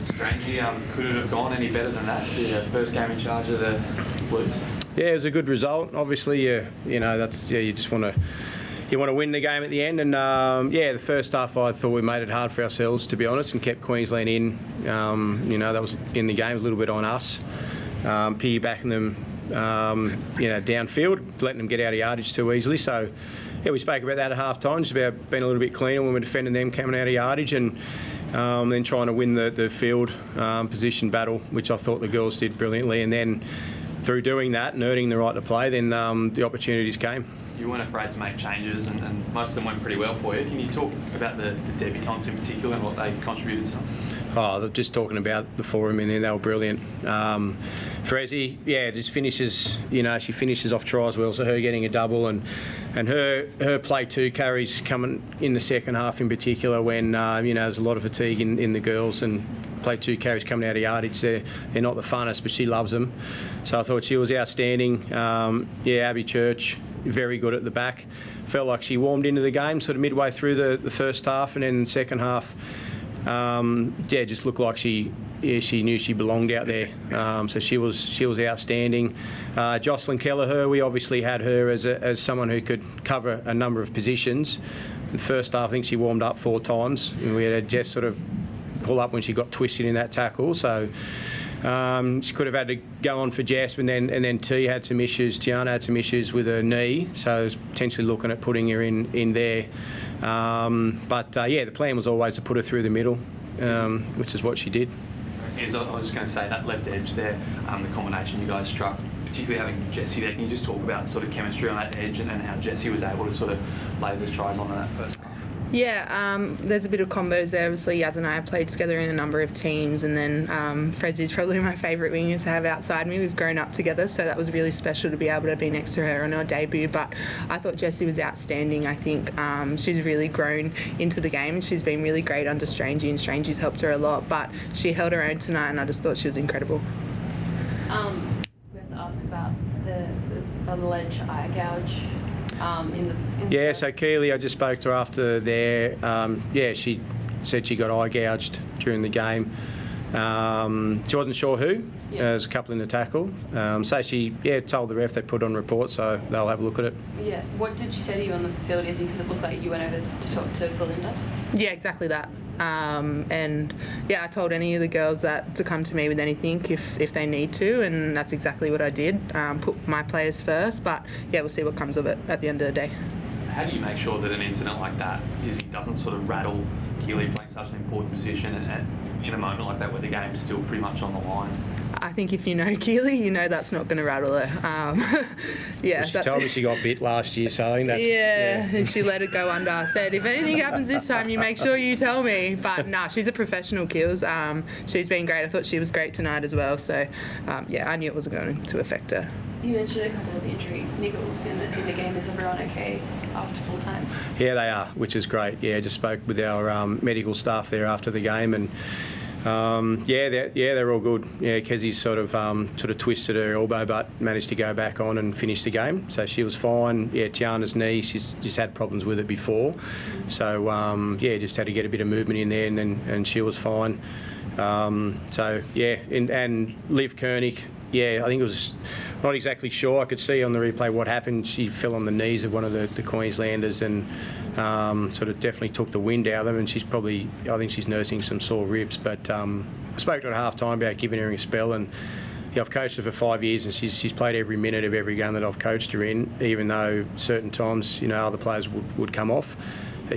Strangely, could it have gone any better than that? The first game in charge of the Blues. Yeah, it was a good result. Obviously, you just want to win the game at the end. And the first half I thought we made it hard for ourselves, to be honest, and kept Queensland in. That was in the game a little bit on us, piggybacking them, downfield, letting them get out of yardage too easily. So. Yeah, we spoke about that at half-time, just about being a little bit cleaner when we're defending them coming out of yardage, and then trying to win the field position battle, which I thought the girls did brilliantly. And then through doing that and earning the right to play, then the opportunities came. You weren't afraid to make changes, and most of them went pretty well for you. Can you talk about the debutants in particular and what they contributed to? Oh, just talking about the forum in there, they were brilliant. Frezzy, just finishes, she finishes off try as well, so her getting a double and her play two carries coming in the second half in particular when, there's a lot of fatigue in the girls, and play two carries coming out of yardage. They're not the funnest, but she loves them. So I thought she was outstanding. Abby Church, very good at the back. Felt like she warmed into the game sort of midway through the first half, and then in the second half, just looked like she knew she belonged out there. So she was outstanding. Jocelyn Kelleher, we obviously had her as someone who could cover a number of positions. The first half, I think she warmed up 4 times, and we had Jess sort of pull up when she got twisted in that tackle. So she could have had to go on for Jess, and then T had some issues. Tiana had some issues with her knee, so I was potentially looking at putting her in there. The plan was always to put her through the middle, which is what she did. I was just going to say, that left edge there, the combination you guys struck, particularly having Jessie there. Can you just talk about sort of chemistry on that edge and how Jessie was able to sort of lay those tries on in that first half? Yeah, there's a bit of combos there. Obviously, Yaz and I have played together in a number of teams, and then Frezzy's probably my favourite winger to have outside me. We've grown up together, so that was really special to be able to be next to her on her debut. But I thought Jessie was outstanding. I think she's really grown into the game, and she's been really great under Strangey, and Strangey's helped her a lot. But she held her own tonight, and I just thought she was incredible. We have to ask about the alleged eye gouge. So Keely, I just spoke to her after there. She said she got eye gouged during the game. She wasn't sure who. There's a couple in the tackle. So she told the ref they put on report, so they'll have a look at it. Yeah. What did she say to you on the field, Izzy? Because it looked like you went over to talk to Belinda. Yeah, exactly that. I told any of the girls that to come to me with anything if they need to, and that's exactly what I did. Put my players first, but we'll see what comes of it at the end of the day. How do you make sure that an incident like that doesn't sort of rattle Keely playing such an important position and in a moment like that where the game's still pretty much on the line? I think if you know Keely, you know that's not going to rattle her. She told me she got bit last year, so I think that's... and she let it go under. I said, if anything happens this time, you make sure you tell me. But she's a professional, Keels. She's been great. I thought she was great tonight as well. So, I knew it wasn't going to affect her. You mentioned a couple of injury niggles in the game. Is everyone okay after full time? Yeah, they are, which is great. Yeah, just spoke with our medical staff there after the game, and they're all good. Yeah, Kezi's sort of twisted her elbow, but managed to go back on and finish the game. So she was fine. Yeah, Tiana's knee, she's just had problems with it before. So just had to get a bit of movement in there, and she was fine. And Liv Koenig. Yeah, I think it was not exactly sure. I could see on the replay what happened. She fell on the knees of one of the Queenslanders and sort of definitely took the wind out of them. And I think she's nursing some sore ribs. But I spoke to her at half-time about giving her a spell. And I've coached her for 5 years, and she's played every minute of every game that I've coached her in, even though certain times, other players would come off.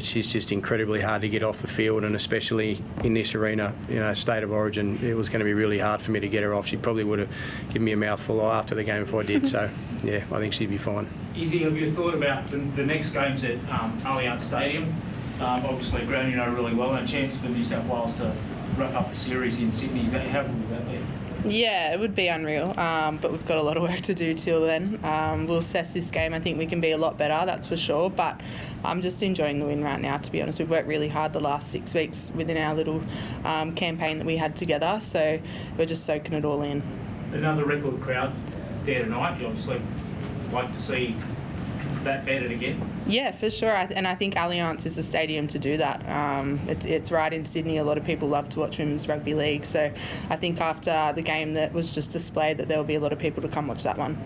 She's just incredibly hard to get off the field, and especially in this arena, State of Origin, it was going to be really hard for me to get her off. She probably would have given me a mouthful after the game if I did. So, I think she'd be fine. Izzy, have you thought about the next games at Allianz Stadium? Obviously, ground really well, and a chance for New South Wales to wrap up the series in Sydney. How good would that be? Yeah, it would be unreal, but we've got a lot of work to do till then. We'll assess this game. I think we can be a lot better, that's for sure, but I'm just enjoying the win right now, to be honest. We've worked really hard the last 6 weeks within our little campaign that we had together, so we're just soaking it all in. Another record crowd there tonight. You obviously like to see that bettered again? Yeah, for sure. And I think Allianz is the stadium to do that. It's right in Sydney. A lot of people love to watch women's rugby league. So I think after the game that was just displayed, that there will be a lot of people to come watch that one.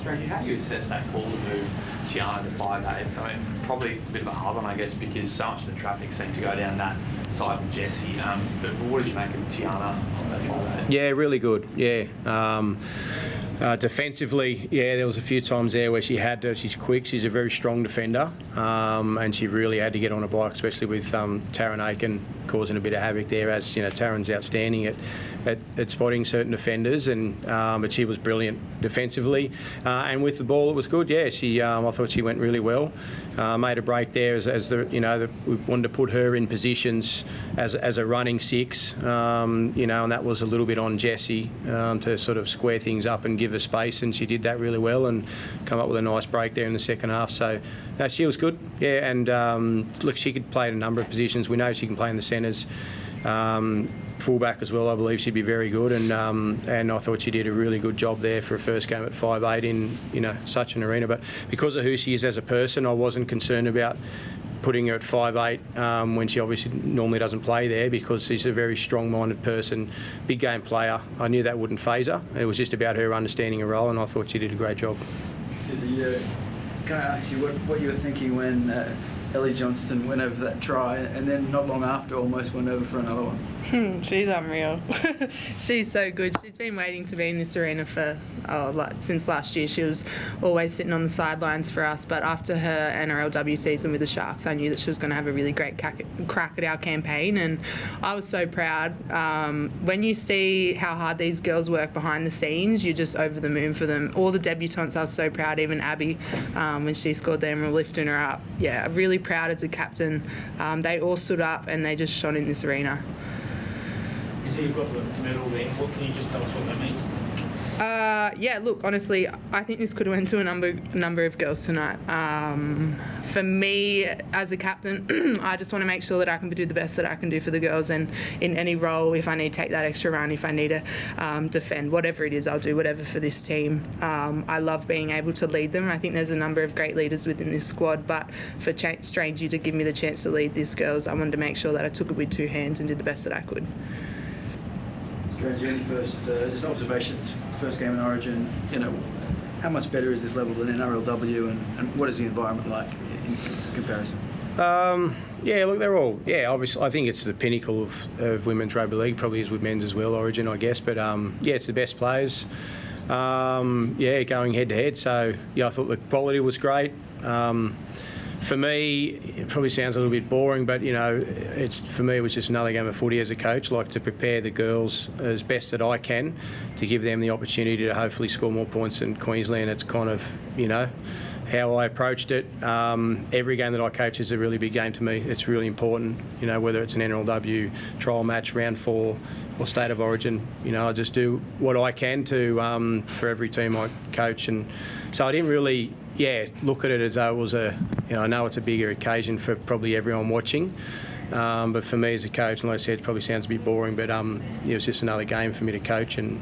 Stranger, how do you assess that call to move Tiana to 5'8"? I mean, probably a bit of a hard one, I guess, because so much of the traffic seemed to go down that side with Jessie. But what did you make of Tiana on that 5'8"? Yeah, really good. Yeah. Defensively, yeah, there was a few times there where she had to. She's quick. She's a very strong defender, and she really had to get on a bike, especially with Taryn Aiken causing a bit of havoc there. As you know, Taryn's outstanding at spotting certain defenders, and but she was brilliant defensively, and with the ball it was good. Yeah, I thought she went really well. Made a break there as we wanted to put her in positions as a running six, and that was a little bit on Jessie to sort of square things up and give her space, and she did that really well and come up with a nice break there in the second half. So she was good. Yeah, and look, she could play in a number of positions. We know she can play in the centres. Fullback as well, I believe she'd be very good, and I thought she did a really good job there for a first game at 5'8" in such an arena. But because of who she is as a person, I wasn't concerned about putting her at 5'8" when she obviously normally doesn't play there, because she's a very strong-minded person, big game player. I knew that wouldn't faze her. It was just about her understanding her role, and I thought she did a great job. Can I ask you what you were thinking when Ellie Johnston went over that try, and then not long after almost went over for another one? She's unreal. She's so good. She's been waiting to be in this arena for since last year. She was always sitting on the sidelines for us, but after her NRLW season with the Sharks, I knew that she was going to have a really great crack at our campaign, and I was so proud. When you see how hard these girls work behind the scenes, you're just over the moon for them. All the debutantes, I was so proud, even Abby, when she scored them, and we're lifting her up. Yeah, really proud as a captain. They all stood up and they just shone in this arena. So you've got the medal there. What can you just tell us what that means? Yeah, look, honestly, I think this could have went to a number of girls tonight. For me, as a captain, I just want to make sure that I can do the best that I can do for the girls, and in any role, if I need to take that extra run, if I need to defend, whatever it is, I'll do whatever for this team. I love being able to lead them. I think there's a number of great leaders within this squad, but for Stranger to give me the chance to lead these girls, I wanted to make sure that I took it with two hands and did the best that I could. Stranger, any first just observations? First game in Origin, how much better is this level than NRLW, and what is the environment like in comparison? Yeah, look, they're all, obviously, I think it's the pinnacle of women's rugby league, probably is with men's as well, Origin, I guess, but it's the best players, going head to head, so I thought the quality was great. For me, it probably sounds a little bit boring, but for me it was just another game of footy as a coach. Like to prepare the girls as best that I can to give them the opportunity to hopefully score more points in Queensland. It's kind of how I approached it. Every game that I coach is a really big game to me. It's really important. Whether it's an NRLW trial match, round 4, or State of Origin. I just do what I can to for every team I coach, and so I didn't really. Look at it as though it was I know it's a bigger occasion for probably everyone watching, but for me as a coach, and like I said, it probably sounds a bit boring, but it was just another game for me to coach, and